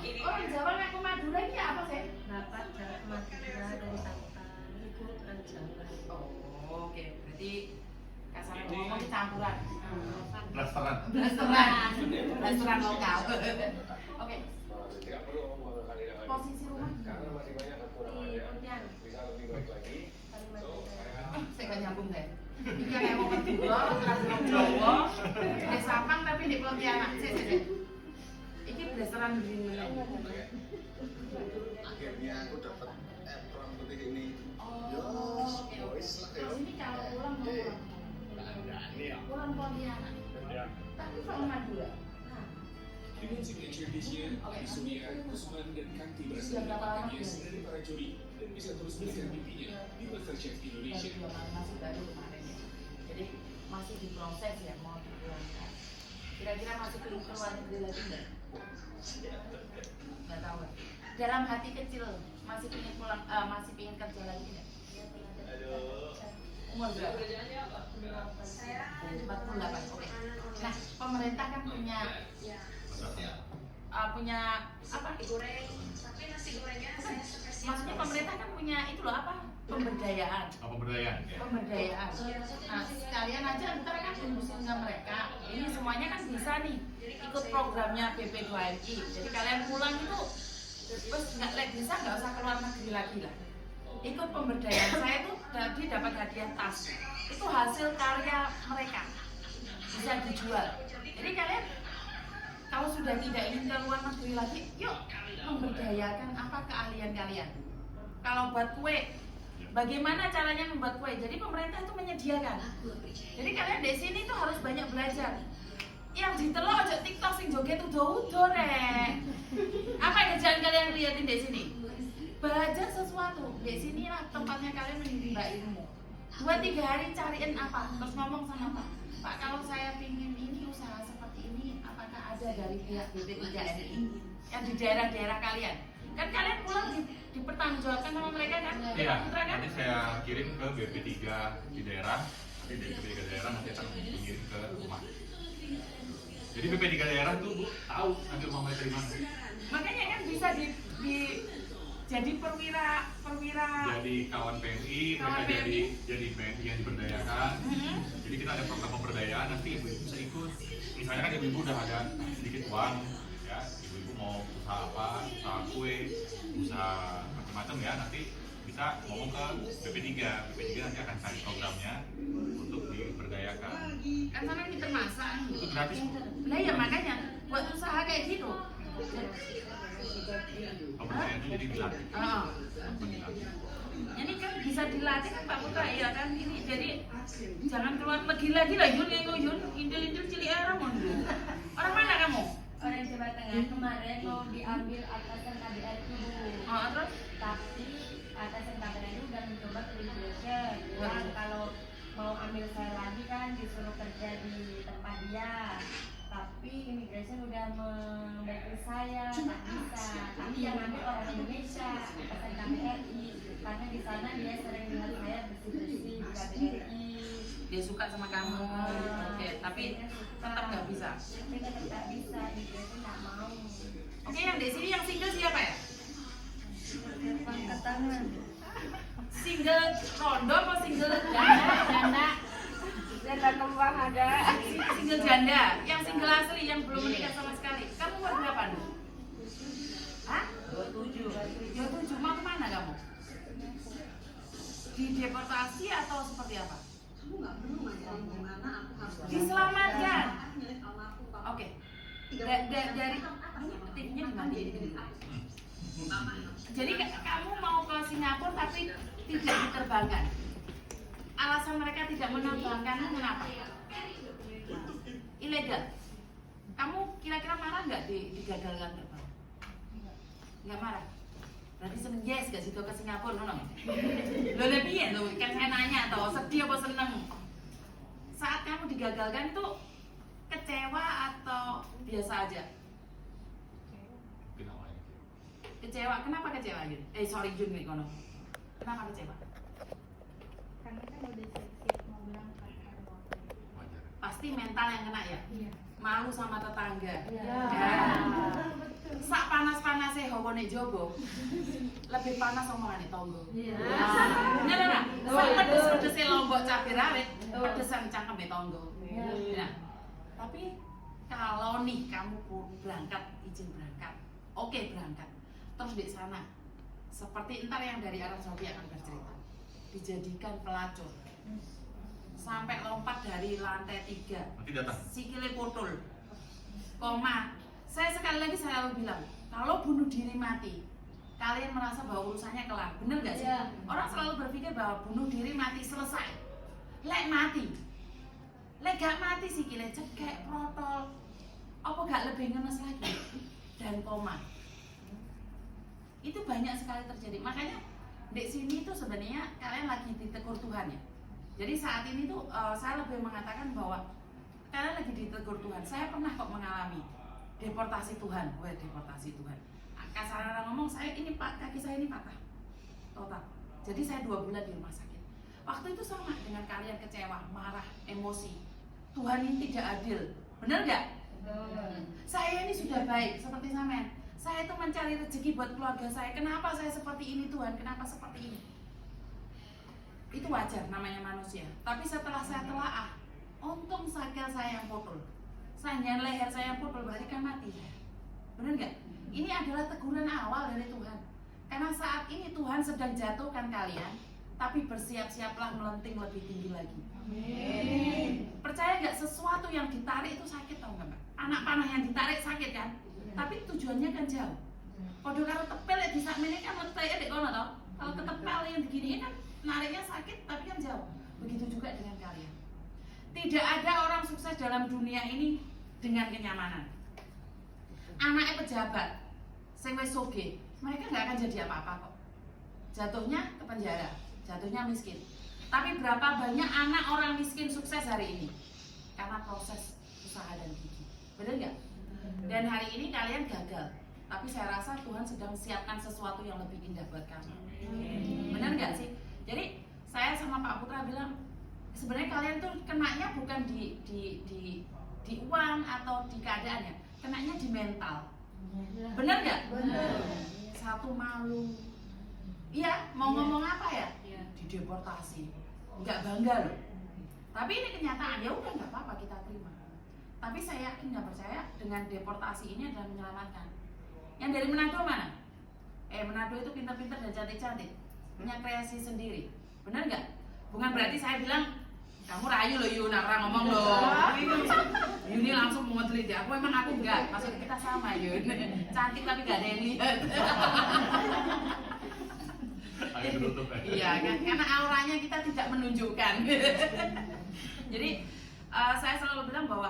Orang Jawa ngaku Madura ini apa sih? Bapak Jawa Madura dari Tantan, Ibu orang Jawa. Oh, oke. Berarti kasarnya ngomong ini campuran. Restoran lokal. Oke. Posisi rumah di Pontianak. saya gak nyambung deh. Ini kayak mau Madura, terus mau Jawa, di Sapang tapi di Pontianak. Sih. Ini restoran di mana? Akhirnya aku dapat apron putih ini. Oh, oke. Terus ini kalau pulang mau pulang Pontianak. Tapi kalau Madura. Dengan signature dish-nya, Surya, Usman, dan Kanti berhasil mendapatkan yes dari para juri dan bisa terus mengejar mimpinya di MasterChef Indonesia. Masih baru kemarin ya. Jadi masih diproses ya mau dipulangkan. Kira-kira masih perlu keluar negeri lagi nggak? Nggak tahu. Dalam hati kecil masih ingin pulang, masih ingin kerja lagi nggak? Umur berapa? 48. Oke. Nah, pemerintah kan punya apa? Goreng, tapi nasi gorengnya saya spesial. Maksudnya pemerintah kan punya itu loh apa? Pemberdayaan. Pemberdayaan. Ya. Pemberdayaan. Nah, sekalian aja ntar kan indusin ke mereka. Ini semuanya kan bisa nih ikut programnya BP2MI. Jadi kalian pulang itu terus nggak usah keluar negeri lagi lah. Ikut pemberdayaan. Saya tuh tadi dapat hadiah tas. Itu hasil karya mereka. Bisa dijual. Jadi kalian kalau sudah tidak ingin keluar negeri lagi, yuk memberdayakan apa keahlian kalian. Kalau buat kue, bagaimana caranya membuat kue? Jadi pemerintah itu menyediakan. Jadi kalian di sini tuh harus banyak belajar. Yang ditelok aja TikTok sing joget udah rek. Apa yang kerjaan kalian liatin di sini? Belajar sesuatu. Di sini lah tempatnya kalian menimba ilmu. 2-3 hari cariin apa? Terus ngomong sama Pak, kalau saya pingin ini usaha seperti ini, apakah ada dari pihak BP3MI yang di daerah-daerah kalian? Kan kalian pulang dipertanggungjawabkan sama mereka kan? Iya, Putra, kan? nanti saya kirim ke BP3 di daerah, nanti dari BP3 daerah nanti akan mengirim ke rumah. Jadi BP3 daerah tuh Bu tahu nanti rumah mereka di mana. Makanya kan bisa jadi perwira Jadi kawan PMI, mereka jadi PMI yang diberdayakan. Jadi kita ada program pemberdayaan, nanti ibu-ibu bisa ikut. Misalnya kan ibu-ibu udah ada sedikit uang, ya ibu-ibu mau usaha apa, usaha kue, usaha macam-macam ya, nanti bisa ngomong ke BP3. BP3 nanti akan cari programnya untuk diberdayakan. kan sana kita masak. Itu gratis. Nah ya makanya buat usaha kayak gitu. Pemberdayaan itu jadi dilatih. Ini kan bisa dilatih kan Pak Putra ya kan ini jadi jangan keluar negeri lagi lah Yun yang Yun indil cilik era mondo. Orang mana kamu? Orang Jawa Tengah kemarin mau diambil atasan KBRI Bu. Terus Tapi atasan KBRI udah mencoba ke Indonesia. Bilang kalau mau ambil saya lagi kan disuruh kerja di tempat dia. Tapi immigration udah memberi saya nggak bisa. Tapi yang ambil orang Indonesia atasan KBRI karena di sana dia sering lihat saya bersih-bersih di KBRI. dia suka sama kamu. Oke, tapi tetap nggak bisa. Tapi tetap nggak bisa, immigration nggak mau. Oke, yang di sini yang single siapa ya? Angkat tangan. Single rondo atau single Janda. Janda kembang ada. Single janda, yang single asli yang belum menikah sama sekali. Kamu umur berapa nih? Hah? 27. Mau kemana kamu? Dideportasi atau seperti apa? Diselamatkan. Oke. Dari tipnya gimana? Jadi kamu mau ke Singapura tapi tidak diterbangkan. Alasan mereka tidak menerbangkanmu kenapa? Ilegal. Kamu kira-kira marah nggak digagalkan terbang? Nggak marah. Berarti seneng yes gak sih ke Singapura nono? Lo lebih ya lo kan saya nanya toh sedih apa seneng? Saat kamu digagalkan itu kecewa atau biasa aja? Kecewa. Kenapa kecewa Yun? Sorry Jun nih kono. Kenapa kecewa? Karena kan udah siap-siap mau berangkat kan waktu itu. Pasti mental yang kena ya? Iya. Malu sama tetangga. Iya. Ya. Sak panas-panas nek jobo lebih panas omongane tonggo. Iya. Bener ora? Pedes-pedese lombok cabai rawit, pedesan cangkeme tonggo. Iya. Nah, tapi kalau nih kamu berangkat, izin berangkat, oke berangkat, terus di sana seperti ntar yang dari Arab Saudi akan bercerita, dijadikan pelacur sampai lompat dari lantai 3, Nanti datang. sikile putul, koma. Saya sekali lagi selalu bilang, kalau bunuh diri mati, kalian merasa bahwa urusannya kelar, bener gak sih? Iya. Orang selalu berpikir bahwa bunuh diri mati selesai. Lek mati, lek gak mati sikile cekek, protol, apa gak lebih ngenes lagi dan koma. Itu banyak sekali terjadi. Makanya di sini tuh sebenarnya kalian lagi ditegur Tuhan ya. Jadi saat ini tuh saya lebih mengatakan bahwa kalian lagi ditegur Tuhan. Saya pernah kok mengalami deportasi Tuhan. Wah, deportasi Tuhan. Kasar orang ngomong, saya ini kaki saya ini patah total. Jadi saya 2 bulan di rumah sakit. Waktu itu sama dengan kalian, kecewa, marah, emosi. Tuhan ini tidak adil. Benar nggak? Saya ini sudah baik seperti sampean. Saya itu mencari rezeki buat keluarga saya. Kenapa saya seperti ini Tuhan? Kenapa seperti ini? Itu wajar, namanya manusia. Tapi setelah saya telaah, untung sakil saya yang putul. Seandainya leher saya yang putul, berarti kan mati saya. Benar nggak? Ini adalah teguran awal dari Tuhan. Karena saat ini Tuhan sedang jatuhkan kalian, tapi bersiap-siaplah melenting lebih tinggi lagi. Percaya nggak, sesuatu yang ditarik itu sakit, tau nggak Mbak? Anak panah yang ditarik sakit kan? Tapi tujuannya kan jauh. Kalau karo tepel ya bisa ini kan letenya dek kono tau. Kalau ketepel yang begini kan nariknya sakit tapi kan jauh. Begitu juga dengan kalian. Tidak ada orang sukses dalam dunia ini dengan kenyamanan. Anaknya pejabat, sing wis sugih, mereka nggak akan jadi apa-apa kok. Jatuhnya ke penjara, jatuhnya miskin. Tapi berapa banyak anak orang miskin sukses hari ini? Karena proses usaha dan gigi. Benar nggak? Dan hari ini kalian gagal. Tapi saya rasa Tuhan sedang siapkan sesuatu yang lebih indah buat kamu. Benar nggak sih? Jadi saya sama Pak Putra bilang, sebenarnya kalian tuh kenanya bukan di uang atau di keadaannya, kenanya di mental. Benar nggak? Satu malu. Iya, mau ngomong apa ya? Dideportasi. Nggak bangga loh. Tapi ini kenyataan, ya udah nggak apa-apa kita terima. Tapi saya yakin dan percaya dengan deportasi ini adalah menyelamatkan. Yang dari Manado mana? Manado itu pintar-pintar dan cantik-cantik, punya kreasi sendiri. Benar nggak? Bukan berarti saya bilang kamu rayu loh Yu, nak orang ngomong loh. Ini langsung mau ngeteliti. Aku emang aku enggak. Maksud kita sama Yu. Cantik tapi gak ada yang lihat. Agak tertutup ya. Iya kan? Karena auranya kita tidak menunjukkan. Jadi saya selalu bilang bahwa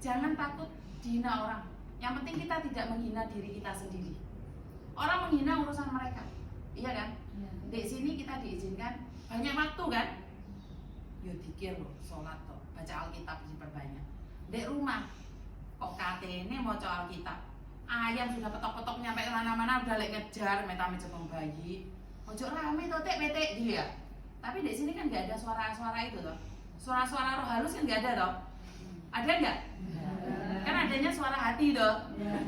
jangan takut dihina orang. Yang penting kita tidak menghina diri kita sendiri. Orang menghina urusan mereka, iya kan? Di sini kita diizinkan banyak waktu kan? Yo dikir loh, sholat toh, baca Alkitab diperbanyak. Di rumah kok katene mau Alkitab, ayam sudah petok-petok nyampe mana-mana udah lek ngejar, metame cetong bayi. Ojo rame toh tek-tek gitu ya. Tapi di sini kan nggak ada suara-suara itu toh. Suara-suara roh halus kan nggak ada toh. Ada nggak? Kan adanya suara hati toh.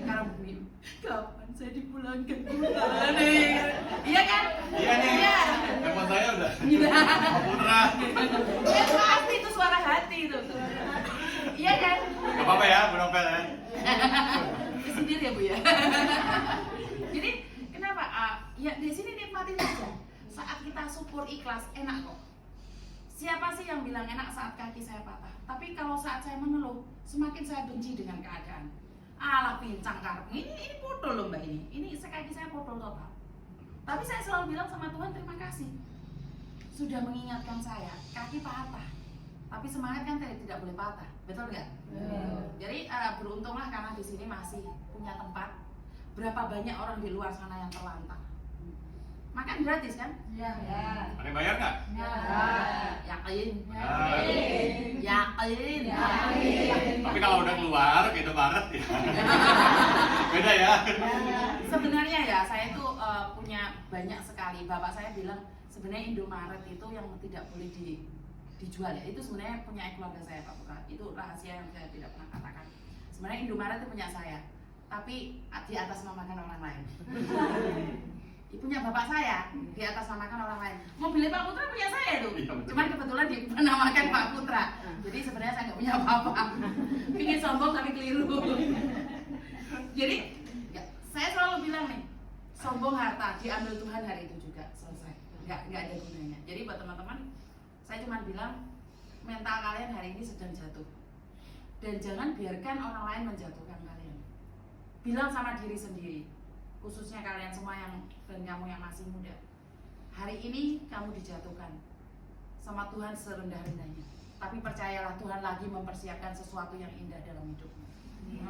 Karena bumi, kapan saya dipulangkan Tuhan? Iya kan? Iya nih. Iya. Telepon saya udah. Iya. Pak Putra. Ya pasti itu suara hati itu. Iya kan? Gak apa-apa ya, benompel ya. Sendiri ya Bu ya. Jadi kenapa? Ya di sini nikmatin aja. Saat kita syukur ikhlas enak kok. Siapa sih yang bilang enak saat kaki saya patah? Tapi kalau saat saya mengeluh, semakin saya benci dengan keadaan. Alah pincang karep. Ini putul loh Mbak ini. Ini kaki saya putul total. Tapi saya selalu bilang sama Tuhan terima kasih. Sudah mengingatkan saya, kaki patah. Tapi semangat kan tidak boleh patah. Betul nggak? Jadi beruntunglah karena di sini masih punya tempat. Berapa banyak orang di luar sana yang terlantar. Makan gratis kan? Iya. Ada yang bayar nggak? Yakin. Yakin. Yakin. Tapi kalau udah keluar, kayak Indomaret ya. Beda ya. Sebenarnya ya saya itu punya banyak sekali. Bapak saya bilang sebenarnya Indomaret itu yang tidak boleh dijual ya. Itu sebenarnya punya keluarga saya Pak Putra. Itu rahasia yang saya tidak pernah katakan. Sebenarnya Indomaret itu punya saya. tapi di atas namakan orang lain. Ibunya bapak saya di atas namakan orang lain. Mobilnya Pak Putra punya saya tuh. Iya, betul. Cuman kebetulan dinamakan Pak Putra. Jadi sebenarnya saya nggak punya apa-apa. Pingin sombong tapi keliru. Jadi saya selalu bilang nih, sombong harta diambil Tuhan hari itu juga selesai. Nggak ada gunanya. Jadi buat teman-teman, saya cuma bilang mental kalian hari ini sedang jatuh. Dan jangan biarkan orang lain menjatuhkan kalian. Bilang sama diri sendiri, khususnya kalian semua dan kamu yang masih muda, hari ini kamu dijatuhkan sama Tuhan serendah-rendahnya, tapi percayalah Tuhan lagi mempersiapkan sesuatu yang indah dalam hidupmu.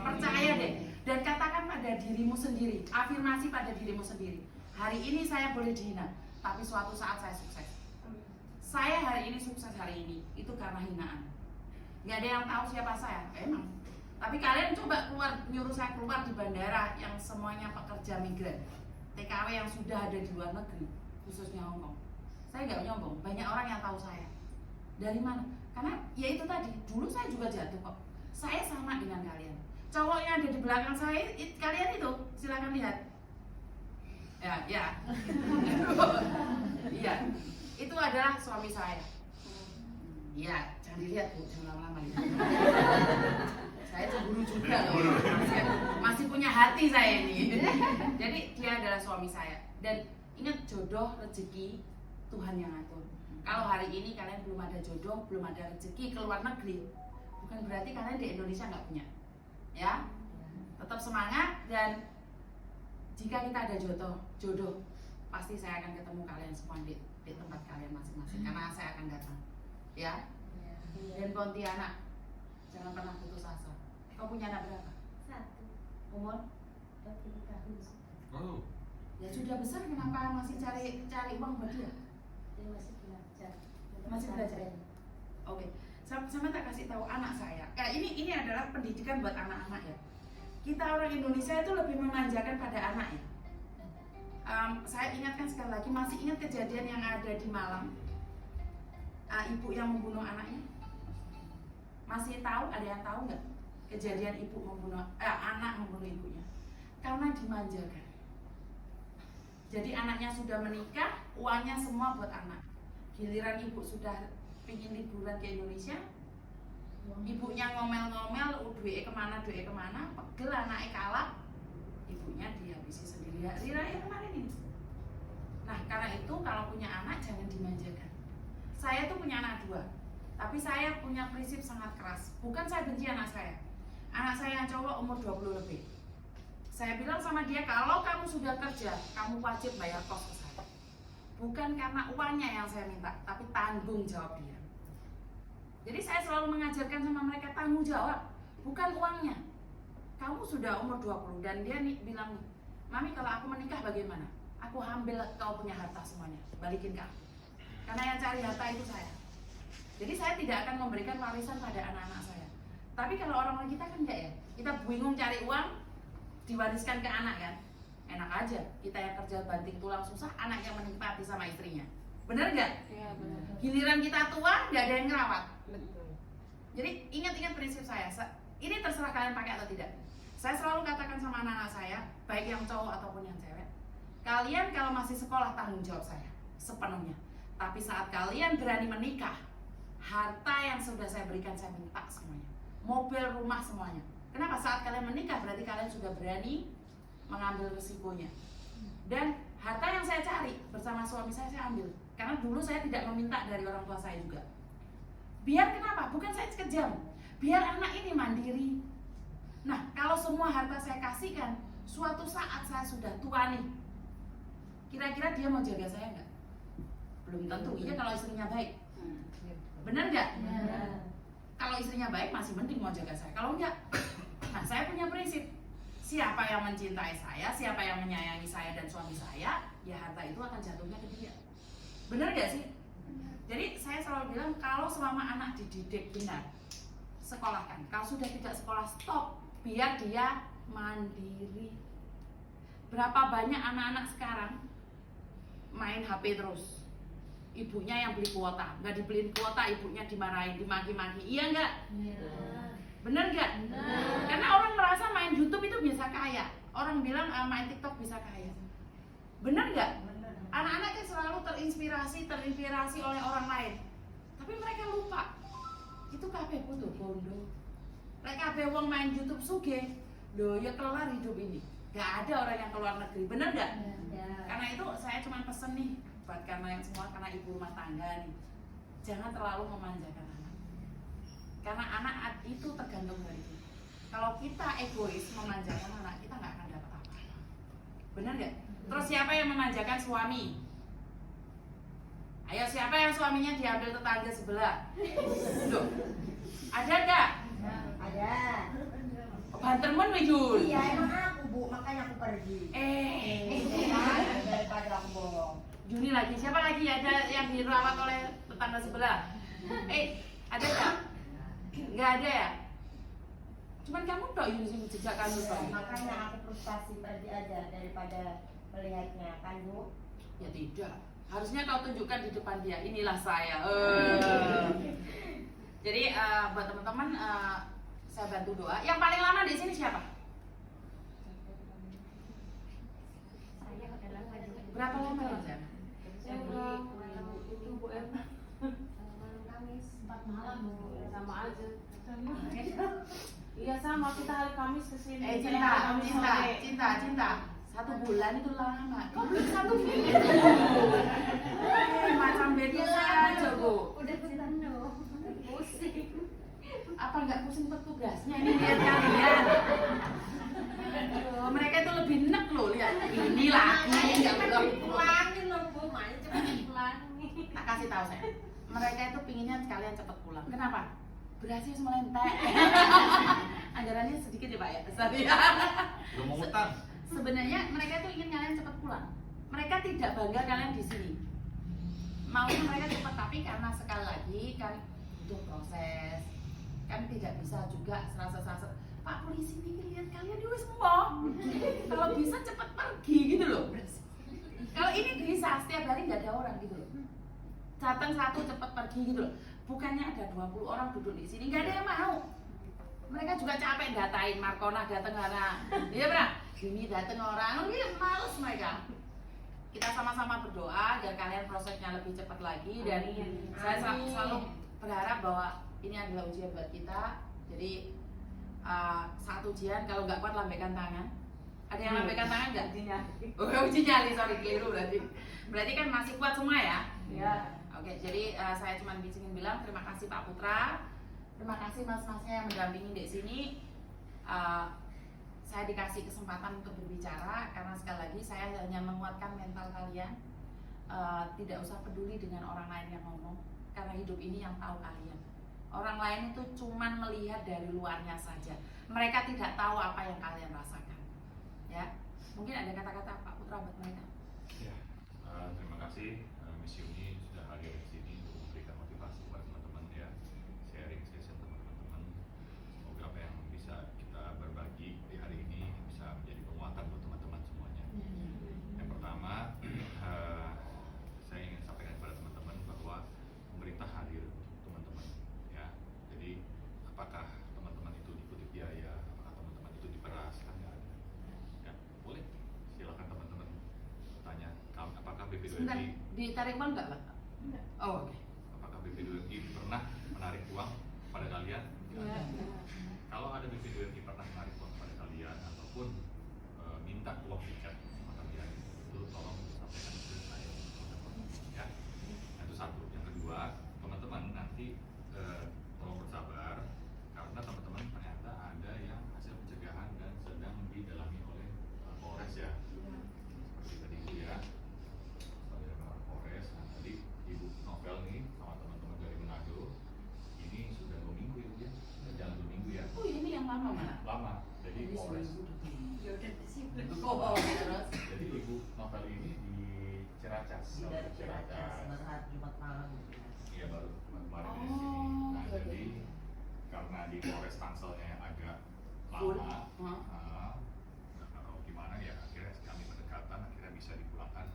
Percaya deh, dan katakan pada dirimu sendiri, afirmasi pada dirimu sendiri, hari ini saya boleh dihina, tapi suatu saat saya sukses. Saya hari ini sukses hari ini, itu karena hinaan. Gak ada yang tahu siapa saya, emang. Tapi kalian coba nyuruh saya keluar di bandara yang semuanya pekerja migran, TKW yang sudah ada di luar negeri, khususnya Hongkong. Saya nggak nyombong, banyak orang yang tahu saya. Dari mana? Karena ya itu tadi, dulu saya juga jatuh kok. Saya sama dengan kalian. Cowok yang ada di belakang saya, kalian itu, silakan lihat. Ya. Iya, itu adalah suami saya. Iya, jangan dilihat Bu, jangan lama-lama lihat. Saya cemburu juga loh, masih punya hati saya ini. Jadi dia adalah suami saya. Dan ingat, jodoh, rezeki Tuhan yang atur. Kalau hari ini kalian belum ada jodoh, belum ada rezeki ke luar negeri, bukan berarti kalian di Indonesia nggak punya. Ya, tetap semangat, dan jika kita ada jodoh, pasti saya akan ketemu kalian semua di tempat kalian masing-masing, karena saya akan datang. Ya. Dan Pontianak, jangan pernah putus asa. Kau punya anak berapa? 1. Umur? 20 tahun. Oh, Ya sudah besar, kenapa masih cari uang buat dia? Dia masih belajar. Masih belajar. Oke. Sama tak kasih tahu anak saya. Ini adalah pendidikan buat anak-anak ya. Kita orang Indonesia itu lebih memanjakan pada anak ya. Saya ingatkan sekali lagi, masih ingat kejadian yang ada di Malang, ibu yang membunuh anaknya? Masih tahu? Ada yang tahu nggak kejadian ibu membunuh anak membunuh ibunya? Karena dimanjakan. Jadi anaknya sudah menikah, uangnya semua buat anak. Giliran ibu sudah pingin liburan ke Indonesia, ibunya ngomel-ngomel, duit kemana, pegel anaknya kalah, ibunya dihabisi sendiri. Hari raya kemarin ini. Nah, karena itu kalau punya anak jangan dimanjakan. Saya tuh punya anak 2, tapi saya punya prinsip sangat keras. Bukan saya benci anak saya. Anak saya yang cowok umur 20 lebih. Saya bilang sama dia, kalau kamu sudah kerja, kamu wajib bayar kos ke saya. Bukan karena uangnya yang saya minta, tapi tanggung jawab dia. Jadi saya selalu mengajarkan sama mereka tanggung jawab, bukan uangnya. Kamu sudah umur 20 dan dia bilang, Mami kalau aku menikah bagaimana? Aku ambil kau punya harta semuanya, balikin ke aku. Karena yang cari harta itu saya. Jadi saya tidak akan memberikan warisan pada anak-anak saya. Tapi kalau orang kita kan enggak ya. Kita bingung cari uang, diwariskan ke anak kan. Enak aja, kita yang kerja banting tulang susah, anak yang menikmati sama istrinya. Bener nggak? Iya benar. Giliran kita tua, nggak ada yang ngerawat. Betul. Jadi ingat prinsip saya. Ini terserah kalian pakai atau tidak. Saya selalu katakan sama anak-anak saya, baik yang cowok ataupun yang cewek, kalian kalau masih sekolah tanggung jawab saya sepenuhnya. Tapi saat kalian berani menikah, harta yang sudah saya berikan saya minta semuanya, mobil, rumah, semuanya. Kenapa? Saat kalian menikah berarti kalian sudah berani mengambil risikonya. Dan harta yang saya cari bersama suami saya ambil. Karena dulu saya tidak meminta dari orang tua saya juga. Biar kenapa? Bukan saya kejam. Biar anak ini mandiri. Nah, kalau semua harta saya kasihkan, suatu saat saya sudah tua nih, kira-kira dia mau jaga saya nggak? Belum tentu. Iya kalau istrinya baik. Bener nggak? Ya. Kalau istrinya baik masih mending mau jaga saya. Kalau enggak, nah saya punya prinsip. Siapa yang mencintai saya, siapa yang menyayangi saya dan suami saya, ya harta itu akan jatuhnya ke dia. Bener gak sih? Jadi saya selalu bilang, kalau selama anak dididik benar, sekolahkan. Kalau sudah tidak sekolah, stop. Biar dia mandiri. Berapa banyak anak-anak sekarang main HP terus. Ibunya yang beli kuota, nggak dibeliin kuota, ibunya dimarahin, dimaki-maki. Iya nggak? Iya. Bener nggak? Karena orang merasa main YouTube itu bisa kaya. Orang bilang main TikTok bisa kaya. Bener nggak? Anak-anak kan selalu terinspirasi oleh orang lain. Tapi mereka lupa. Itu kabeh butuh bondo. Lek kabeh wong main YouTube sugih, lho ya kelar hidup ini. Gak ada orang yang keluar negeri, bener nggak? Karena itu saya cuma pesen nih buat kalian semua, karena ibu rumah tangga nih, jangan terlalu memanjakan anak. Karena anak itu tergantung dari kita. Kalau kita egois memanjakan anak, kita nggak akan dapat apa-apa. Bener nggak? Terus siapa yang memanjakan suami? Ayo, siapa yang suaminya diambil tetangga sebelah? Loh, ada nggak? Ada. Bantermen Wijul. Iya, emang aku Bu, makanya aku pergi. Daripada aku bohong. Juni lagi, siapa lagi ada yang dirawat oleh tetangga sebelah? Ada nggak? Nggak ada ya? Cuman kamu toh yang jejak kamu toh. Makanya aku frustasi pergi aja daripada melihatnya, kan Bu? Ya tidak. Harusnya kau tunjukkan di depan dia. Inilah saya. Jadi buat teman-teman, saya bantu doa. Yang paling lama di sini siapa? Saya adalah Berapa lama ya, Jan? saya itu Bu Erna malam Kamis 4 malam Bu, sama aja. Iya sama, kita hari Kamis kesini. Cinta. 1 bulan itu lama. Kok belum 1 minggu? Macam beda saja, Bu. Udah penuh, pusing. Apa nggak pusing petugasnya ini lihat kalian? Mereka itu lebih enak loh, lihat. Ini lagi nggak belum. Pulangin loh Bu, makanya cepet pulang. Tak kasih tahu saya. Mereka itu pinginnya kalian cepat pulang. Kenapa? Berhasil melentek. Anggarannya sedikit ya Pak ya. Sorry. Belum mau utang. Sebenarnya mereka itu ingin kalian cepat pulang. Mereka tidak bangga kalian di sini. Maunya mereka cepat, tapi karena sekali lagi kan butuh proses. Kan tidak bisa juga serasa-serasa. Pak polisi pikir lihat kalian di semua. Kalau bisa cepat pergi gitu loh. Kalau ini bisa setiap hari nggak ada orang gitu loh. Datang satu cepat pergi gitu loh. Bukannya ada 20 orang duduk di sini, nggak ada yang mau. Mereka juga capek datain Markona datang karena iya benar. Ini datang orang, males mereka. Kita sama-sama berdoa agar kalian prosesnya lebih cepat lagi dan saya selalu berharap bahwa ini adalah ujian buat kita. Jadi saat ujian kalau nggak kuat lambaikan tangan. Ada yang lambaikan tangan nggak? Uji nyali, sorry keliru berarti. Berarti kan masih kuat semua ya? Iya. Oke, jadi saya cuma ingin bilang terima kasih Pak Putra, terima kasih mas-masnya yang mendampingi di sini. Saya dikasih kesempatan untuk berbicara karena sekali lagi saya hanya menguatkan mental kalian. Tidak usah peduli dengan orang lain yang ngomong, karena hidup ini yang tahu kalian. Orang lain itu cuma melihat dari luarnya saja. Mereka tidak tahu apa yang kalian rasakan. Ya, mungkin ada kata-kata Pak Putra buat mereka. Ya, terima kasih Miss Yuni sudah hadir di sini untuk memberikan motivasi buat teman-teman ya, sharing session teman-teman. Semoga apa yang bisa kita berbagi di hari ini bisa menjadi penguatan buat teman-teman semuanya. Yang pertama, saya ingin sampaikan kepada teman-teman bahwa pemerintah hadir untuk teman-teman ya. Jadi apakah teman-teman itu dikutip biaya, apakah teman-teman itu diperas, kan nggak ada. Ya, boleh silakan teman-teman tanya apakah Sebentar, BP2MI ditarik uang nggak Pak? Enggak. Oh, oke. apakah BP2MI pernah menarik uang pada kalian? Kalau ada BP2MI pernah menarik uang pada kalian ataupun minta uang tiket sama kalian, itu tolong sampaikan ke saya ya. Nah, itu satu. Yang kedua, teman-teman nanti tolong bersabar karena teman-teman ternyata ada yang hasil pencegahan dan sedang didalami oleh Polres ya. Seperti tadi itu ya. Sebagai Polres, nah tadi Ibu Novel nih sama teman-teman dari Manado ini sudah 2 minggu ya Bu ya. Jalan 2 minggu ya. Oh, ini yang lama mana? Lama. Jadi Polres. Ya udah di sini. Oh, terus. Jadi Ibu Novel ini di Ciracas. Dari Ciracas, berhari Jumat malam. Iya baru kemarin di sini. Oh, Nah oke, jadi oke. karena di Polres Tangselnya yang agak Full. lama, nggak tahu gimana ya akhirnya kami berdekatan, akhirnya bisa dipulangkan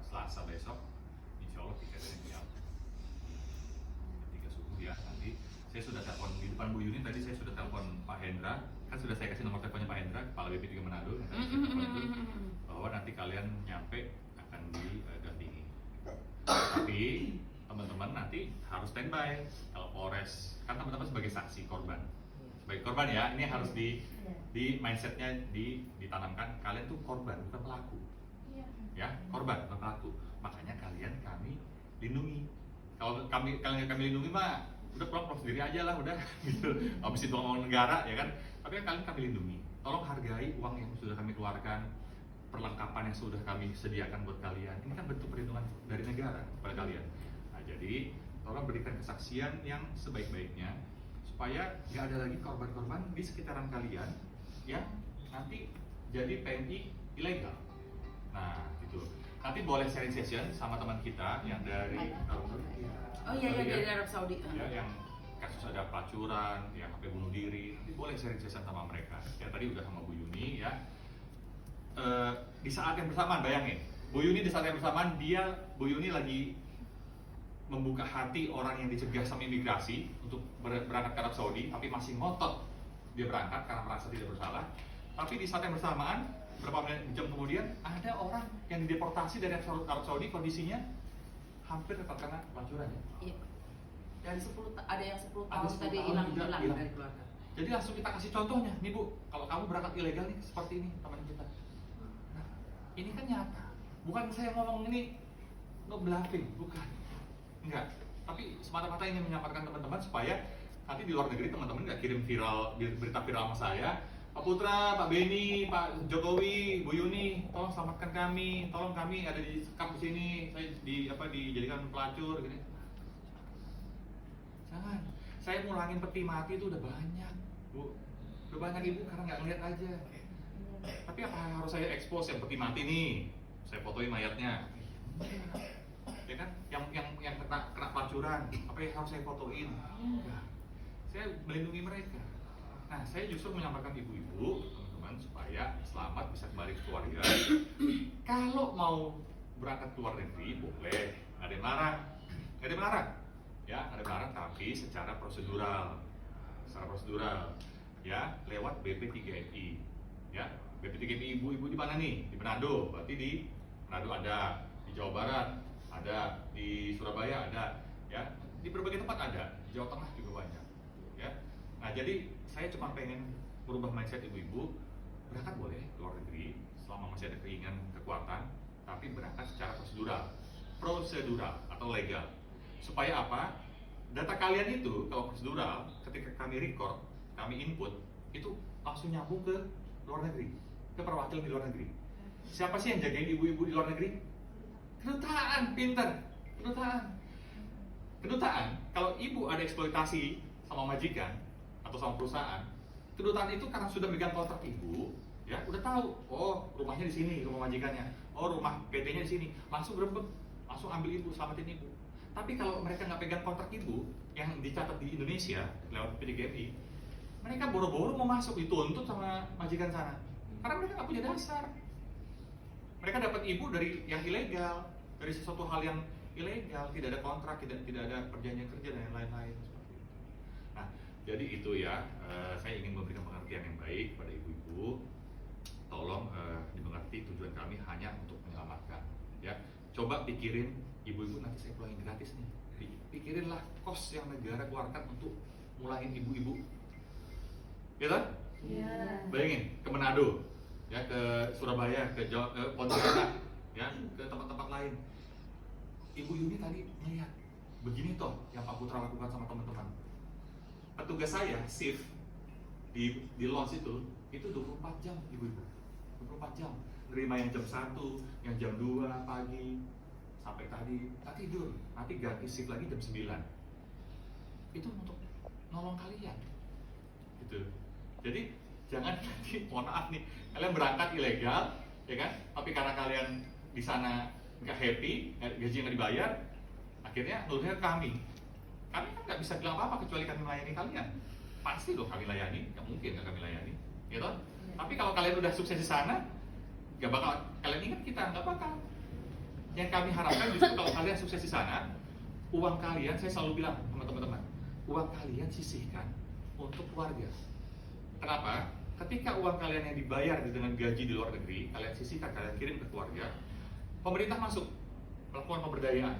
Selasa besok. Insya Allah tiketnya jam 3 subuh ya. Nanti saya sudah telepon di depan depan Bu Yuni tadi saya sudah telepon Pak Hendra, kan sudah saya kasih nomor teleponnya Pak Hendra, Kepala BP3 Manado, yang tadi saya telepon itu, bahwa nanti kalian nyampe akan didampingi. Tapi teman-teman nanti harus standby. Kalau Polres, kan teman-teman sebagai saksi korban, sebagai korban ya, ini harus di mindsetnya ditanamkan, kalian tuh korban bukan pelaku, ya korban bukan pelaku. Makanya kami lindungi. Kalau kalian lindungi mah udah pulang sendiri aja lah, udah gitu. Habis itu ngomong negara ya kan. Tapi kan kami lindungi. Tolong hargai uang yang sudah kami keluarkan, perlengkapan yang sudah kami sediakan buat kalian. Ini kan bentuk perlindungan dari negara kepada kalian. Nah, jadi tolong berikan kesaksian yang sebaik-baiknya supaya nggak ada lagi korban-korban di sekitaran kalian yang nanti jadi PMI ilegal. Nah, gitu. Nanti boleh sharing session sama teman kita yang dari Arab Saudi. Oh iya dari Arab Saudi. Ya, yang kasus ada pelacuran, yang sampai bunuh diri, nanti boleh sharing session sama mereka. Ya tadi udah sama Bu Yuni ya. Di saat yang bersamaan, bayangin, Bu Yuni di saat yang bersamaan Bu Yuni lagi membuka hati orang yang dicegah sama imigrasi untuk berangkat ke Arab Saudi, tapi masih ngotot dia berangkat karena merasa tidak bersalah. Tapi di saat yang bersamaan, berapa jam kemudian ada orang yang dideportasi dari Arab Saudi, kondisinya hampir terkena pelacuran ya. Iya. Dari 10 ada yang 10 Ada tahun 10 tadi tahun hilang juga, dari hilang. keluarga. Jadi langsung kita kasih contohnya, nih Bu, kalau kamu berangkat ilegal nih seperti ini teman kita. Nah, ini kan nyata, bukan saya ngomong ini no bluffing, bukan, enggak. Tapi semata-mata ingin menyampaikan teman-teman supaya nanti di luar negeri teman-teman nggak kirim viral berita viral sama saya. Pak Putra, Pak Beni, Pak Jokowi, Bu Yuni, tolong selamatkan kami, tolong kami ada di sekap di sini, saya dijadikan pelacur, gini. Jangan, saya ngulangin peti mati itu udah banyak, Bu, udah banyak Ibu karena nggak ngeliat aja. Tapi apa harus saya expose yang peti mati nih, saya fotoin mayatnya, ya kan? Yang kena pelacuran, apa yang harus saya fotoin? Enggak, saya melindungi mereka. Nah, saya justru menyampaikan ibu-ibu, teman-teman, supaya selamat bisa kembali ke keluarga. Kalau mau berangkat ke luar negeri, boleh, nggak ada yang larang, nggak ada yang larang, ya, ada yang larang, tapi secara prosedural, ya, lewat BP3MI, ya, BP3MI ibu-ibu di mana nih? Di Manado, berarti di Manado ada, di Jawa Barat ada, di Surabaya ada, ya, di berbagai tempat ada, di Jawa Tengah juga banyak, ya. Nah, jadi saya cuma pengen merubah mindset ibu-ibu, berangkat boleh ke luar negeri selama masih ada keinginan kekuatan, tapi berangkat secara prosedural atau legal. Supaya apa? Data kalian itu kalau prosedural, ketika kami record, kami input, itu langsung nyambung ke luar negeri, ke perwakilan di luar negeri. Siapa sih yang jagain ibu-ibu di luar negeri? Kedutaan, pinter, kedutaan. Kalau ibu ada eksploitasi sama majikan atau sama perusahaan, kedutaan itu karena sudah megang kontrak ibu, ya udah tahu, oh rumahnya di sini, rumah majikannya, oh rumah PT-nya di sini, langsung berebut, langsung ambil ibu, selamatin ibu. Tapi kalau mereka nggak pegang kontrak ibu yang dicatat di Indonesia lewat P3GMI, mereka boro-boro mau masuk, dituntut sama majikan sana, karena mereka nggak punya dasar. Mereka dapat ibu dari yang ilegal, dari sesuatu hal yang ilegal, tidak ada kontrak, tidak ada perjanjian kerja dan lain-lain. Nah, jadi itu ya, saya ingin memberikan pengertian yang baik pada ibu-ibu. Tolong dimengerti tujuan kami hanya untuk menyelamatkan. Ya, coba pikirin ibu-ibu nanti saya pulangin gratis nih. Pikirinlah kos yang negara keluarkan untuk mulangin ibu-ibu. Ya kan? Iya. Bayangin ke Manado, ya ke Surabaya, ke Pontianak, ya ke tempat-tempat lain. Ibu Yuni tadi melihat begini toh yang Pak Putra lakukan sama teman-teman. Petugas saya shift di launch itu 24 jam ibu-ibu, 24 jam, nerima yang jam 1, yang jam 2 pagi sampai tadi tak tidur, nanti ganti shift lagi jam 9. Itu untuk nolong kalian, gitu. Jadi jangan nanti, mohon maaf nih, kalian berangkat ilegal, ya kan? Tapi karena kalian di sana nggak happy, gaji nggak dibayar, akhirnya nurunnya ke kami. Kami kan nggak bisa bilang apa-apa kecuali kami melayani kalian. Pasti loh kami layani, nggak mungkin nggak kami layani, gitu. Tapi kalau kalian udah sukses di sana, nggak bakal kalian ingat kita, nggak bakal. Yang kami harapkan justru kalau kalian sukses di sana, uang kalian, saya selalu bilang sama teman-teman, uang kalian sisihkan untuk keluarga. Kenapa? Ketika uang kalian yang dibayar dengan gaji di luar negeri, kalian sisihkan, kalian kirim ke keluarga, pemerintah masuk melakukan pemberdayaan.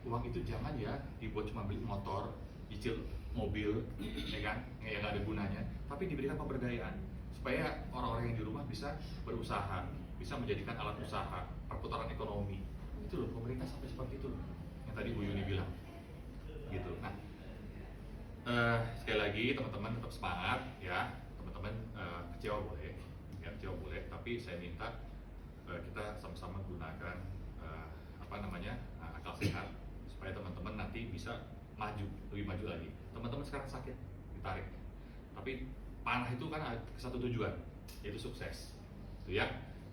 Uang itu jangan ya dibuat cuma beli motor, cicil mobil, ya kan, yang nggak ada gunanya, tapi diberikan pemberdayaan supaya orang-orang yang di rumah bisa berusaha, bisa menjadikan alat usaha, perputaran ekonomi. Itu loh, pemerintah sampai seperti itu loh, yang tadi Bu Yuni bilang, gitu. Nah, sekali lagi teman-teman tetap semangat ya, teman-teman kecewa boleh, ya kecewa boleh, tapi saya minta kita sama-sama gunakan akal sehat supaya teman-teman nanti bisa maju, lebih maju lagi. Teman-teman sekarang sakit, ditarik, tapi panah itu kan ada satu tujuan, yaitu sukses. Itu ya,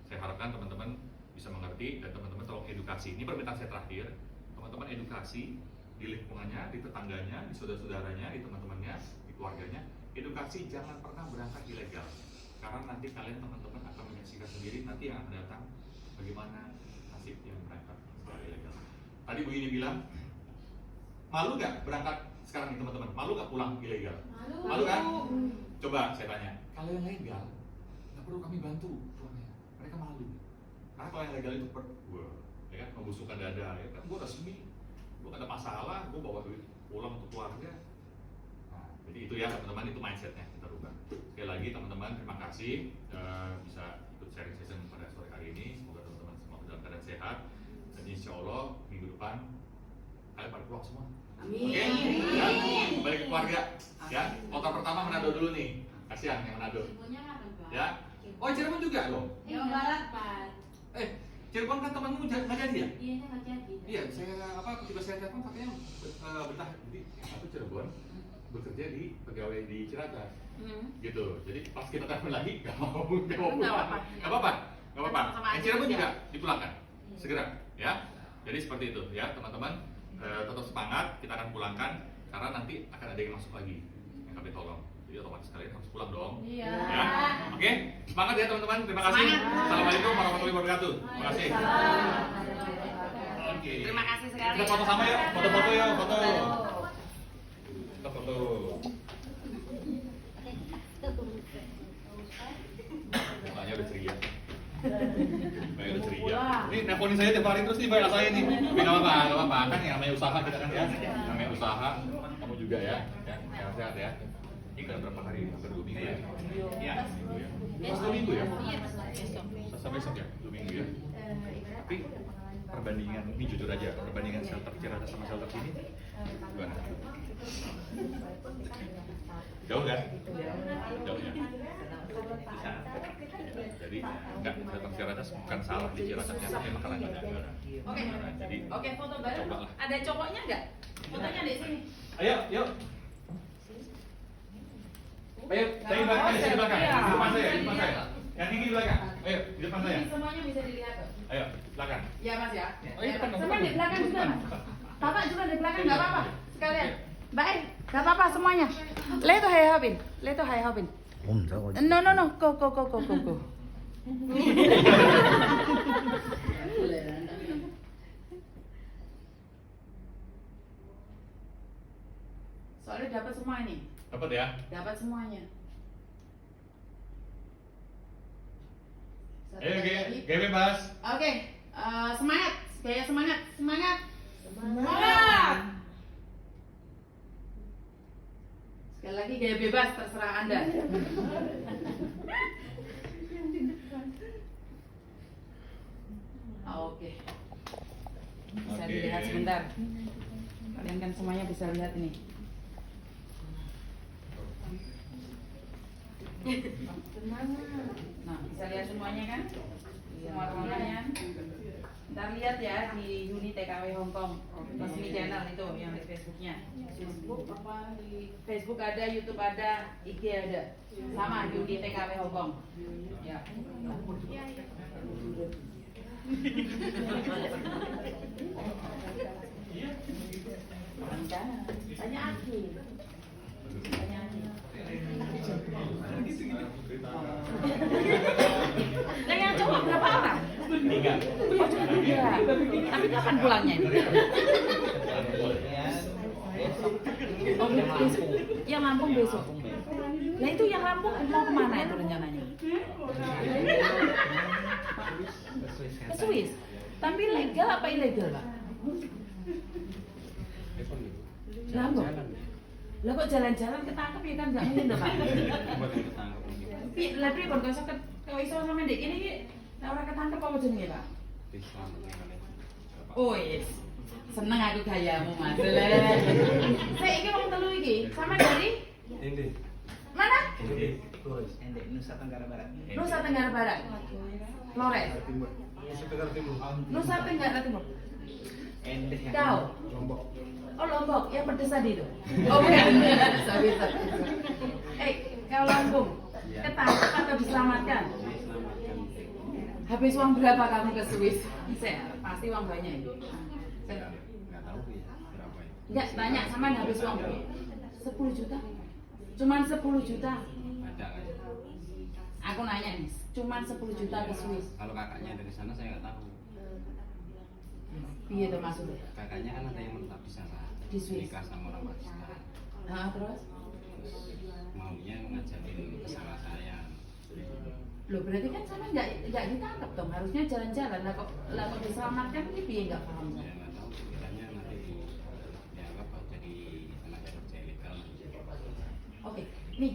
saya harapkan teman-teman bisa mengerti dan teman-teman tolong edukasi. Ini permintaan saya terakhir, teman-teman edukasi di lingkungannya, di tetangganya, di saudara-saudaranya, di teman-temannya, di keluarganya. Edukasi jangan pernah berangkat ilegal, karena nanti kalian teman-teman akan menyaksikan sendiri nanti yang akan datang bagaimana nasib yang berangkat secara ilegal. Tadi Bu Yuni bilang, malu nggak berangkat sekarang nih teman-teman? Malu nggak pulang ilegal? Malu kan? Coba saya tanya, kalau yang legal nggak perlu kami bantu pulangnya, mereka malu. Karena kalau yang legal itu ya kan, membusukkan dada, ya kan, gue resmi, gue gak ada masalah, gue bawa duit pulang untuk keluarga. Nah, jadi itu ya teman-teman, itu mindsetnya kita rubah. Sekali lagi teman-teman, terima kasih bisa ikut sharing session pada sore hari ini. Semoga teman-teman semua dalam keadaan sehat, dan insya Allah minggu depan kalian pada pulang semua. Oke? Ya, kembali ke keluarga. Ya, motor pertama Manado dulu nih. Kasihan yang Manado. Ya. Oh, Cirebon juga dong. Jawa Barat, Pak. Cirebon kan temanmu nggak jadi ya? Iya, nggak jadi. Iya, ketika saya telepon katanya betah di Cirebon, bekerja di pegawai di Ciracas, gitu. Jadi pas kita telepon lagi nggak mau pulang. Nggak apa-apa. Cirebon juga dipulangkan segera, ya. Jadi seperti itu, ya teman-teman. Tetap semangat, kita akan pulangkan karena nanti akan ada yang masuk lagi yang kami tolong. Jadi otomatis kalian harus pulang dong. Iya. Ya. Oke, semangat ya teman-teman. Terima kasih. Assalamualaikum warahmatullahi wabarakatuh. Terima kasih. Oke. Terima kasih sekali. Kita foto sama ya. Foto-foto ya, foto. Kita foto. Mukanya udah ceria. Mukanya udah ceria. Ini nelfonin saya tiap hari terus nih, Mbak saya nih. Tapi nggak apa-apa. Kan yang namanya usaha kita kan ya. Namanya usaha. Kamu juga ya. Ya, sehat ya. Tinggal berapa hari? Hampir 2 minggu ya? Iya, minggu ya. Pas 2 minggu ya? Iya, besok. Sampai besok ya? 2 minggu ya? Tapi perbandingan, ini jujur aja, perbandingan shelter Ciracas sama shelter sini gimana? Jauh kan? Jauh ya? Jadi enggak, shelter Ciracas bukan salah di Ciracasnya, tapi makalahnya enggak. Oke, foto bareng. Ada cowoknya nggak? Fotonya di sini. Ayo. Ayo, saya di belakang, di depan saya. Yang ini di belakang. Ayo, di depan saya. Ini semuanya bisa dilihat kok. Ayo, belakang. Ya Mas ya. Oh iya, depan. Semua di belakang juga Mas. Bapak juga di belakang nggak apa-apa. Sekalian. Mbak nggak apa-apa semuanya. Leto hai Hobin. No. Go. Soalnya dapat semua ini. Dapat ya? Dapat semuanya. Ayo, gaya bebas. Oke, semangat, gaya semangat. Sekali lagi gaya bebas, terserah Anda. Oke. Bisa dilihat sebentar. Kalian kan semuanya bisa lihat ini. Nah, bisa lihat semuanya kan? Semua ruangannya. Ntar lihat ya di Yuni TKW Hongkong resmi channel itu yang di Facebooknya. Facebook apa di Facebook ada, YouTube ada, IG ada. Sama Yuni TKW Hongkong. Ya. Tanya Aki. Nah, yang cowok berapa orang? 3. Oh, cuma 3. Tapi kapan pulangnya ini? besok. Yang Lampung besok. Nah itu yang Lampung mau kemana itu rencananya? Ke Swiss. Tapi legal apa ilegal, Pak? Lampung. Lah kok jalan-jalan ketangkep ya kan nggak mungkin dong, Pak? Lah pripun kok iso sampe ndek kene iki ora ketangkep apa jenenge, Pak? Oh yes. Seneng aku gayamu, Mas. Saya iki wong telu iki. Sama dari mana? Nusa Tenggara Barat. Nusa Tenggara Barat. Flores. Nusa Tenggara Timur. Kau? Lombok. Oh Lombok, yang pedes tadi itu? Oh bukan. Sorry. Kau Lampung. Ketangkep atau diselamatkan? Habis uang berapa kamu ke Swiss? Saya pasti uang banyak itu. Nggak tahu ya berapa ya. Enggak, tanya sama habis uang berapa? 10 juta? Cuman 10 juta? Ada kan? Aku nanya nih, cuman 10 juta ke Swiss. Kalau kakaknya dari sana saya nggak tahu. Iya tuh maksudnya? Kakaknya kan ada yang menetap di sana. Di Swiss. Nikah sama orang Pakistan. Nah terus? Maunya ngajakin ke sana saya. Loh berarti kan sama nggak ditangkap dong, harusnya jalan-jalan lah kok diselamatkan ini piye nggak paham Saya saya. nggak tahu kiranya nanti dianggap jadi tenaga kerja ilegal. Oke, nih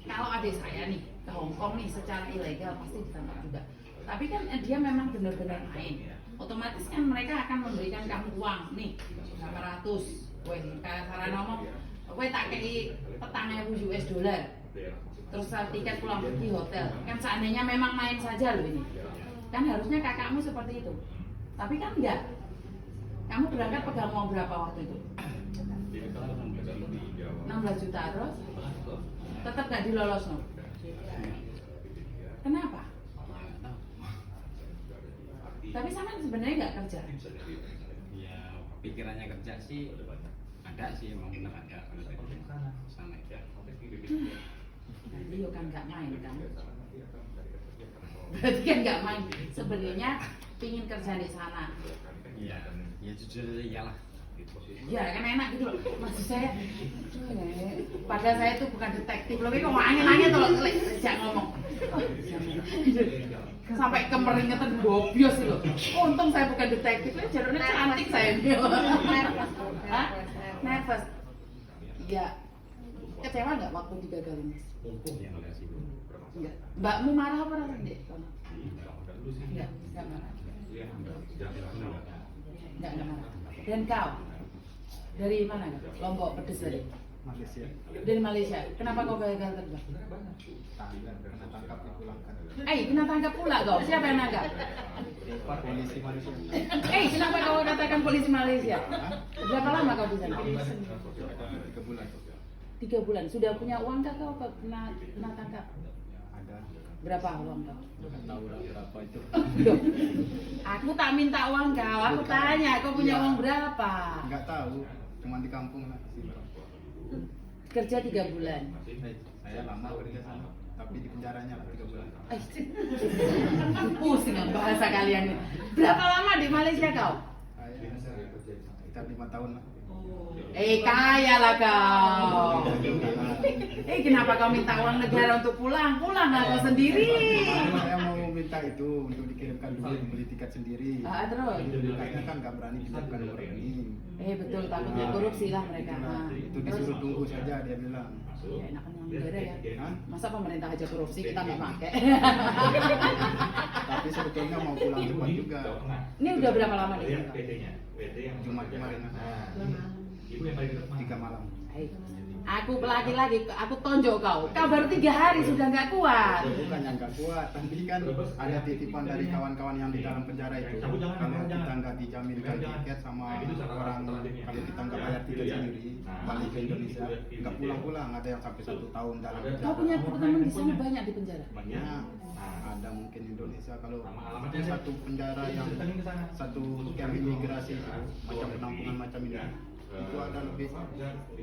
kalau adik saya nih ke Hong Kong nih secara ilegal pasti ditangkap juga. Tapi kan dia memang benar-benar main. Otomatis kan mereka akan memberikan kamu uang nih 800. Weh, karena ngomong, weh tak kei petang $1,000 terus tiket pulang pergi hotel. Kan seandainya memang main saja loh ini. Kan harusnya kakakmu seperti itu. Tapi kan enggak. Kamu berangkat pegang uang berapa waktu itu? 16 juta terus? Tetap gak dilolos no? Kenapa? Tapi sama sebenarnya nggak kerja. Ya pikirannya kerja sih ada sih, emang bener ada kalau dari sana ya. Berarti yo kan nggak main kan? Berarti kan nggak main. Sebenarnya pingin kerja di sana. Iya, ya jujur iyalah. Ya kan enak gitu loh. Maksud saya, padahal saya tuh bukan detektif loh. Kok angin-angin tuh loh, sejak ngomong. Sampai kemeringetan gobios loh. Untung saya bukan detektif, jalurnya cantik saya. Hah? Nervous. Iya. Kecewa nggak waktu digagalin, Mas? Ya enggak sih. Enggak. Mbakmu marah apa rasanya, Dek? Enggak marah. Enggak marah. Dan kau? Dari mana? Lombok pedes tadi? Malaysia. Dari Malaysia. Kenapa kau gagal terbang? Karena tangkap dipulangkan. Kena tangkap pula kau. Siapa yang nangkap? Polisi Malaysia. Kenapa kau katakan polisi Malaysia? Berapa lama kau di sana? 3 bulan. 3 bulan. Sudah punya uang kah kau kena tangkap? Ada. Berapa uang kau? Nggak tahu lah berapa itu. Loh, aku tak minta uang kau. Aku tanya, kau punya uang berapa? Nggak tahu. Cuma di kampung lah. Kerja 3 bulan. Saya lama kerja sana. Tapi di penjaranya lah 3 bulan. Pusing kan bahasa kalian ini. Berapa lama di Malaysia kau? Kita 5 tahun lah. Kaya lah kau. Kenapa kau minta uang negara untuk pulang? Pulang lah kau sendiri. Saya mau minta itu untuk dikirimkan dulu, beli tiket sendiri. Terus? Karena kan nggak berani disiapkan nomor rekening. Betul, takutnya korupsi lah mereka. Itu disuruh tunggu saja dia bilang. Ya enakan uang negara ya. Hah? Masa pemerintah aja korupsi kita nggak pakai? Tapi sebetulnya mau pulang cepat juga. Ini udah berapa lama di sini? Jumat kemarin. 3 malam. Aku lagi-lagi, aku tonjok kau. Kau baru 3 hari sudah nggak kuat. Bukannya nggak kuat, tapi kan ada titipan dari kawan-kawan yang di dalam penjara itu. Kalau kita nggak dijaminkan tiket sama orang, kalau kita nggak bayar tiket sendiri, balik ke Indonesia, nggak pulang-pulang. Ada yang sampai 1 tahun dalam penjara. Kau punya teman di sana banyak di penjara. Banyak. Ada mungkin Indonesia kalau satu penjara yang satu camp imigrasi itu, macam penampungan macam ini. Itu ada lebih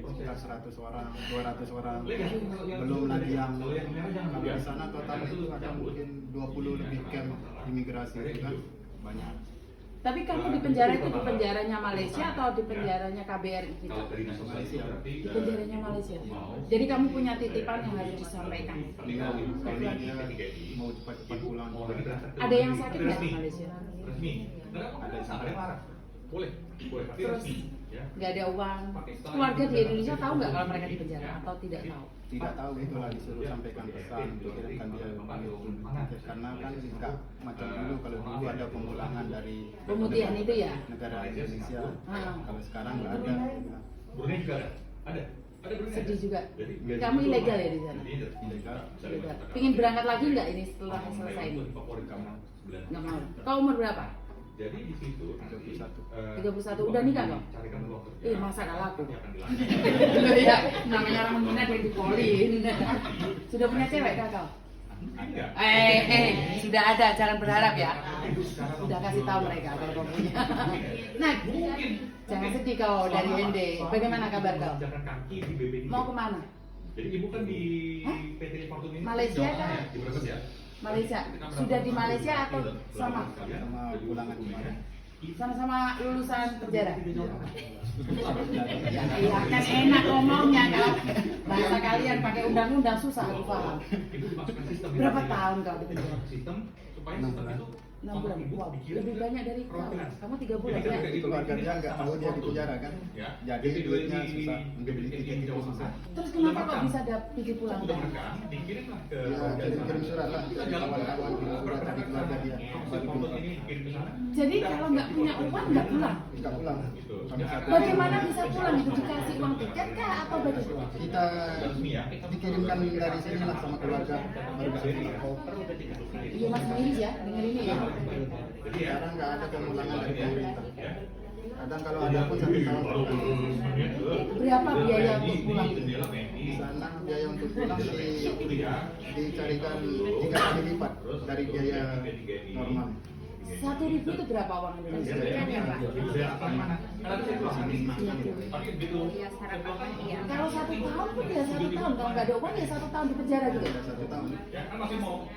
sekitar 100 orang, 200 orang. Belum lagi yang kalau di sana total itu ada mungkin 20 lebih camp imigrasi itu kan banyak. Tapi kamu di penjara itu di penjaranya Malaysia atau di penjaranya KBRI kita? Kalau dari nasional Malaysia. berarti Di penjaranya Malaysia. Jadi kamu punya titipan yang harus disampaikan. Soalnya dia mau cepat-cepat pulang. Ada yang sakit nggak di Malaysia? Resmi. Ada yang sakit. Boleh. Tapi Terus resmi. Ya. nggak ada uang. Keluarga di Indonesia tahu nggak kalau mereka di penjara atau tidak tahu? Tidak tahu, itulah disuruh sampaikan pesan, kirimkan dia karena kan nggak macam dulu, kalau dulu ada pemulangan dari Pemutihan itu ya? negara Indonesia. Ah. Kalau sekarang nggak ada. Brunei juga ada. Ada. Ada Brunei. Sedih juga. Jadi, Kamu ilegal ya di sana? Ilegal. Ilegal. Pingin berangkat lagi nggak ini setelah selesai ini? Favorit kamu 9. Nggak mau. Kau umur berapa? Jadi di situ 31. 31. Udah nikah kau? Carikan peluang kerja. Masa nggak laku? Yang akan dilakukan. Ya, namanya orang menghina dia dipolin. Sudah punya cewek kakak? Ada. Sudah ada, jangan berharap ya. Sudah kasih tahu mereka kalau kau punya. Nah, jangan sedih kau dari ND. Bagaimana kabar kau? Jalan kaki di BPD. Mau kemana? Jadi ibu kan di Hah? PT Fortune ini. Malaysia kan? Di Brebes ya. Malaysia. Sudah di Malaysia atau sama? Sama pulangan kemarin. Sama-sama lulusan penjara? Iya kan enak ngomongnya kau. Bahasa kalian pakai undang-undang susah aku paham. Ibu dimasukkan sistem. Berapa tahun kau di penjara? Sistem supaya sistem itu 6 bulan. Wow, lebih banyak dari kau. Kamu 3 bulan Jadi, ya? Jadi keluarga dia nggak tahu dia di penjara kan. Ya. Jadi duitnya susah, untuk beli tiket itu susah. Terus kenapa kok bisa pikir pulang? Udah merekam, dikirimlah ke Ya, kirim surat lah dari kawan-kawan kirim surat dari keluarga dia. Baru Foto pulang. ini dikirim ke sana. Jadi kalau nggak punya uang nggak pulang? Nggak pulang. Gitu. Sampai satu. Bagaimana bisa pulang? Itu dikasih uang tiket kah atau bagaimana? Kita Resmi ya. dikirimkan dari sini lah sama keluarga baru bisa pulang. Iya mas mengiris ya, denger ini ya. Jadi ya. Sekarang nggak ada pemulangan dari pemerintah. Kadang kalau ada pun 1 tahun. Berapa biaya untuk pulang? Di sana biaya untuk pulang dicarikan 3 kali lipat dari biaya normal. 1.000 itu berapa uang Indonesia? Kalau 1 tahun pun ya 1 tahun. Kalau nggak ada uang ya 1 tahun di penjara gitu. 1 tahun. Ya kan masih mau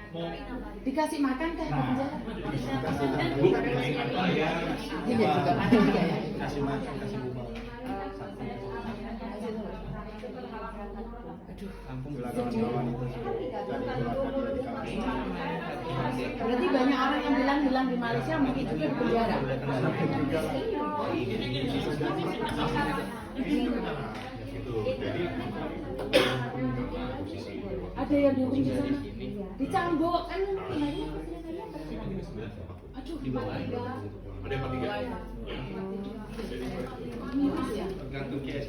Dikasih makan kah di penjara? ya. Iya juga makan juga ya. Kasih makan, kasih bubur. Aduh. Itulah kawan-kawan itu dari keluarga dia di kampung. Berarti banyak orang yang hilang di Malaysia mungkin juga di penjara. Ada yang dihukum di sana, dicambuk kan? Aduh, Ada yang ketiga. minus ya. Tergantung case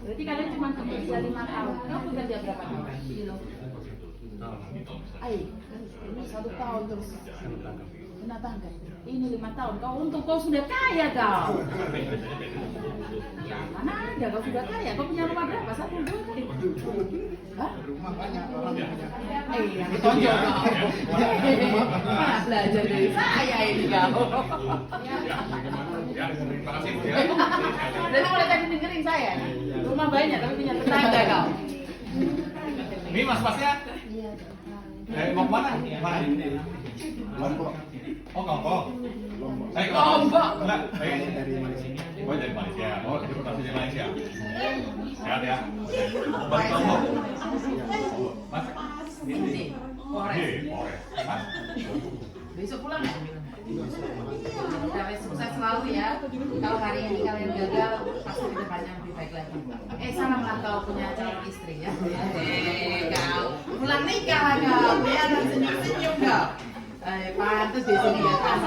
Berarti kalian cuma bekerja 5 tahun. Kamu bekerja berapa tahun? Ayo, 1 tahun terus. Kena tangga. Ini 5 tahun. Kau untung kau sudah kaya kau. Mana ada kau sudah kaya? Kau punya rumah berapa? 1, 2 kali? Hah? Rumah banyak orang punya. Yang ditonjol kau. Mana belajar dari saya ini kau. Ya, terima kasih Bu ya. Jadi mulai tadi dengerin saya. Rumah banyak tapi punya tetangga kau. Ini mas-masnya. Mau kemana? Mana? Lombok. Oh, Lombok. Lombok. Saya ke Lombok. Enggak, saya Dari Malaysia. Oh, dari Malaysia. Oh, deportasi dari Malaysia. Sehat ya. Balik ke Lombok. Mas. Ini, Polres. Polres. Mas. Besok pulang ya? Sampai sukses selalu ya. Kalau hari ini kalian gagal, pasti kedepannya lebih baik lagi. Salamlah kau punya calon istri ya. Kau pulang nikah lah kau, biar senyum-senyum kau. Pantes di sini ya kan.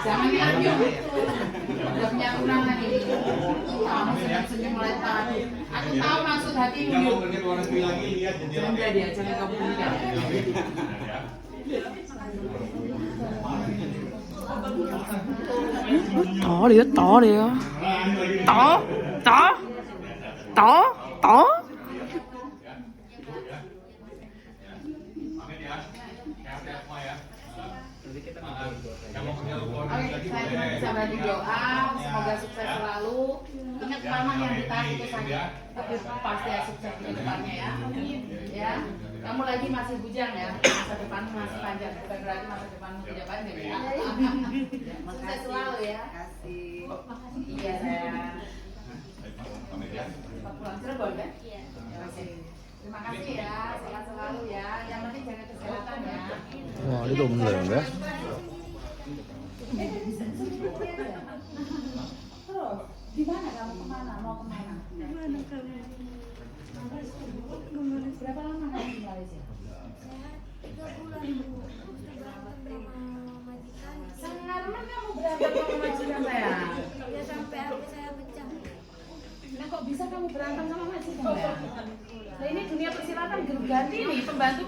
Jangan diambil. Udah punya tunangan ini. Kamu senyum-senyum mulai tadi. Aku tahu maksud hatimu. Yang mau kerja ke luar negeri lagi lihat jadi Jangan dia, jangan kamu menikah. Tỏ đi á, tỏ đi á. Tỏ, tỏ, tỏ, tỏ. Amin ya. Sehat-sehat semua ya. Yang mau kerja ke luar Oke, negeri lagi saya cuma boleh. bisa bantu doa, semoga sukses selalu. Ingat mama yang ditarik itu sakit, tapi pasti ya sukses ke depannya ya. Ya. Kamu lagi masih bujang ya, masa depanmu masih panjang, bukan berarti masa depanmu tidak panjang ya. Sukses selalu ya. Iya sayang. Pulang Cirebon kan? Iya. Terima kasih ya, sehat selalu ya. Yang penting jaga kesehatan ya. Wah, itu bener ya. Terus, di mana kamu kemana? Mau kemana? Berapa lama kamu di Malaysia? 3 bulan Bu. Berantem sama majikan. Sekarang kamu berantem sama majikan sayang. Ya sampai HP saya pecah. Nah kok bisa kamu berantem sama majikan sayang? Nah ini dunia persilatan ganti nih, pembantu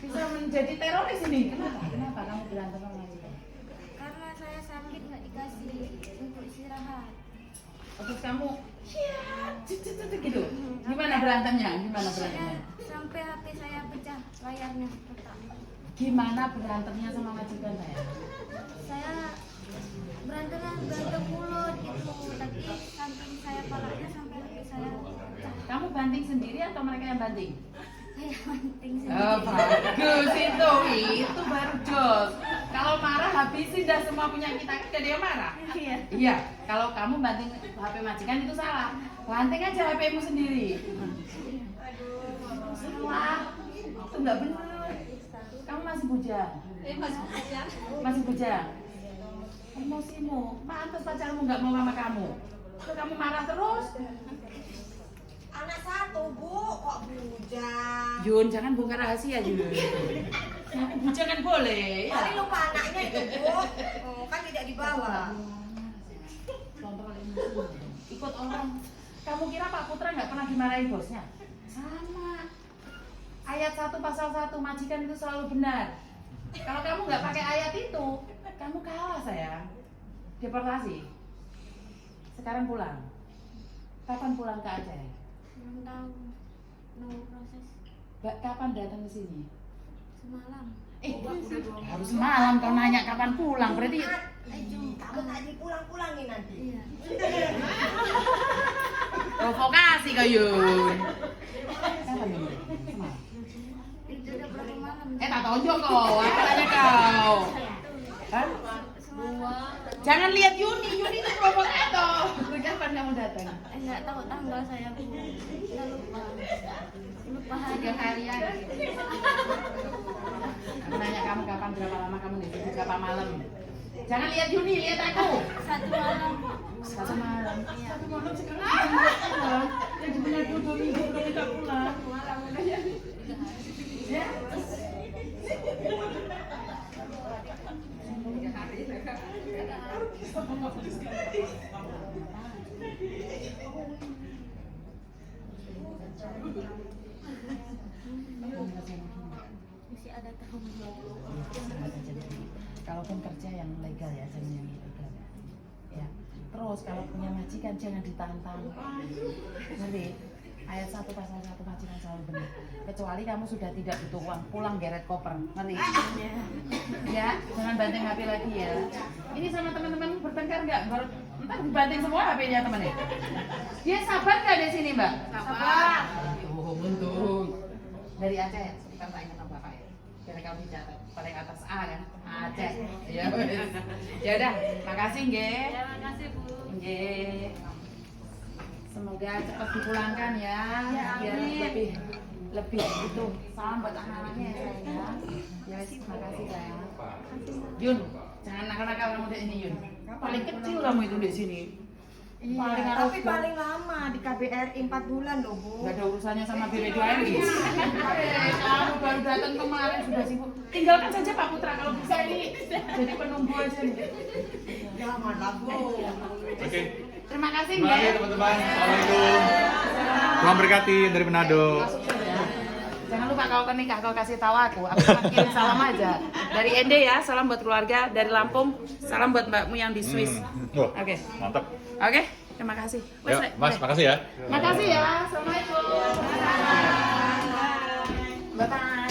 bisa menjadi teroris ini. Kenapa? Kenapa kamu berantem sama majikan? Karena saya sakit nggak dikasih untuk istirahat. Terus kamu, ya, gitu. Gimana berantemnya? Gimana berantemnya? Sampai HP saya pecah, layarnya retak. Gimana berantemnya sama majikan saya? Saya berantem mulut gitu, tapi samping saya palanya sampai HP saya pecah. Kamu banting sendiri atau mereka yang banting? Saya banting Oh, sendiri. bagus itu baru jos. Kalau marah habisin dah semua punya kita dia marah. Iya. Iya, kalau kamu banting HP majikan itu salah. Banting aja HP-mu sendiri. Salah. Itu nggak benar. Kamu masih bujang. Masih bujang. Emosimu, pantas pacarmu nggak mau sama kamu. Terus kamu marah terus. Anak 1 Bu, kok bujang? Yun, jangan bongkar rahasia Yun. Aku bujang kan boleh. Kali lupa anaknya itu Bu. Oh, kan tidak dibawa. Ikut orang. Kamu kira Pak Putra nggak pernah dimarahin bosnya? Sama. Ayat 1 pasal 1 majikan itu selalu benar. Kalau kamu nggak pakai ayat itu, kamu kalah sayang. Deportasi. Sekarang pulang. Kapan pulang ke Aceh? Belum tahu. Nunggu proses Kapan datang ke sini? semalam. Harus malam kau nanya kapan pulang. Berarti Kamu tak dipulang-pulangin nanti. Iya. provokasi kau Yun. Kapan ini? Semalam. Itu udah berapa malam? Tak tonjok kau, apa tanya kau? Kan? Jangan lihat Yuni itu provokator. Kapan kamu datang? Enggak tahu tanggal saya Bu. Udah lupa hari. 3 harian. Aku nanya kamu kapan, berapa lama kamu di sini, berapa malam? Jangan lihat Yuni, lihat aku. 1 malam. 1 malam. Iya. 1 malam sekarang. Jadi benar 2 minggu belum kita pulang. Ya. Masih ada tahun. Kalaupun kerja yang legal ya, jangan yang ilegal ya. Terus kalau punya majikan jangan ditantang. Ngerti? Ayat 1 pasal 1 majikan selalu benar. Kecuali kamu sudah tidak butuh uang, pulang geret koper. Ngerti? Ya, jangan banting HP lagi ya. Ini sama teman-teman bertengkar nggak? Entar dibanting semua HP-nya temannya. Dia sabar nggak di sini Mbak? Sabar. Oh, untung. Dari Aceh, kita tak ingat nama Bapak ya. Biar kamu dicatat paling atas A kan? Aceh. Ya, ya udah, makasih nggih. Ya, makasih Bu. Nggih. Semoga cepat dipulangkan ya. Ya, Biar amin. lebih itu. Salam buat anak-anaknya ya sayang. Ya, makasih sayang. Yun, jangan nakal-nakal kamu di sini Yun. Paling kecil kamu itu di sini. Iya, Paling tapi arogan. paling lama di KBRI 4 bulan loh Bu. Gak ada urusannya sama BB2MI. Kamu baru datang kemarin sudah sibuk. Tinggalkan saja Pak Putra kalau bisa ini jadi penunggu aja nih. Janganlah Bu. Oke. Terima kasih Terima kasih ya. teman-teman. Assalamualaikum. Tuhan berkati dari Manado. Jangan lupa kalau nikah kau kasih tahu aku cuma kirim salam aja. Dari Ende ya, salam buat keluarga. Dari Lampung, salam buat mbakmu yang di Swiss. Oh, Oke. mantap. Oke, terima kasih. Ya, Mas, makasih ya. Makasih ya. Assalamualaikum. Bye bye.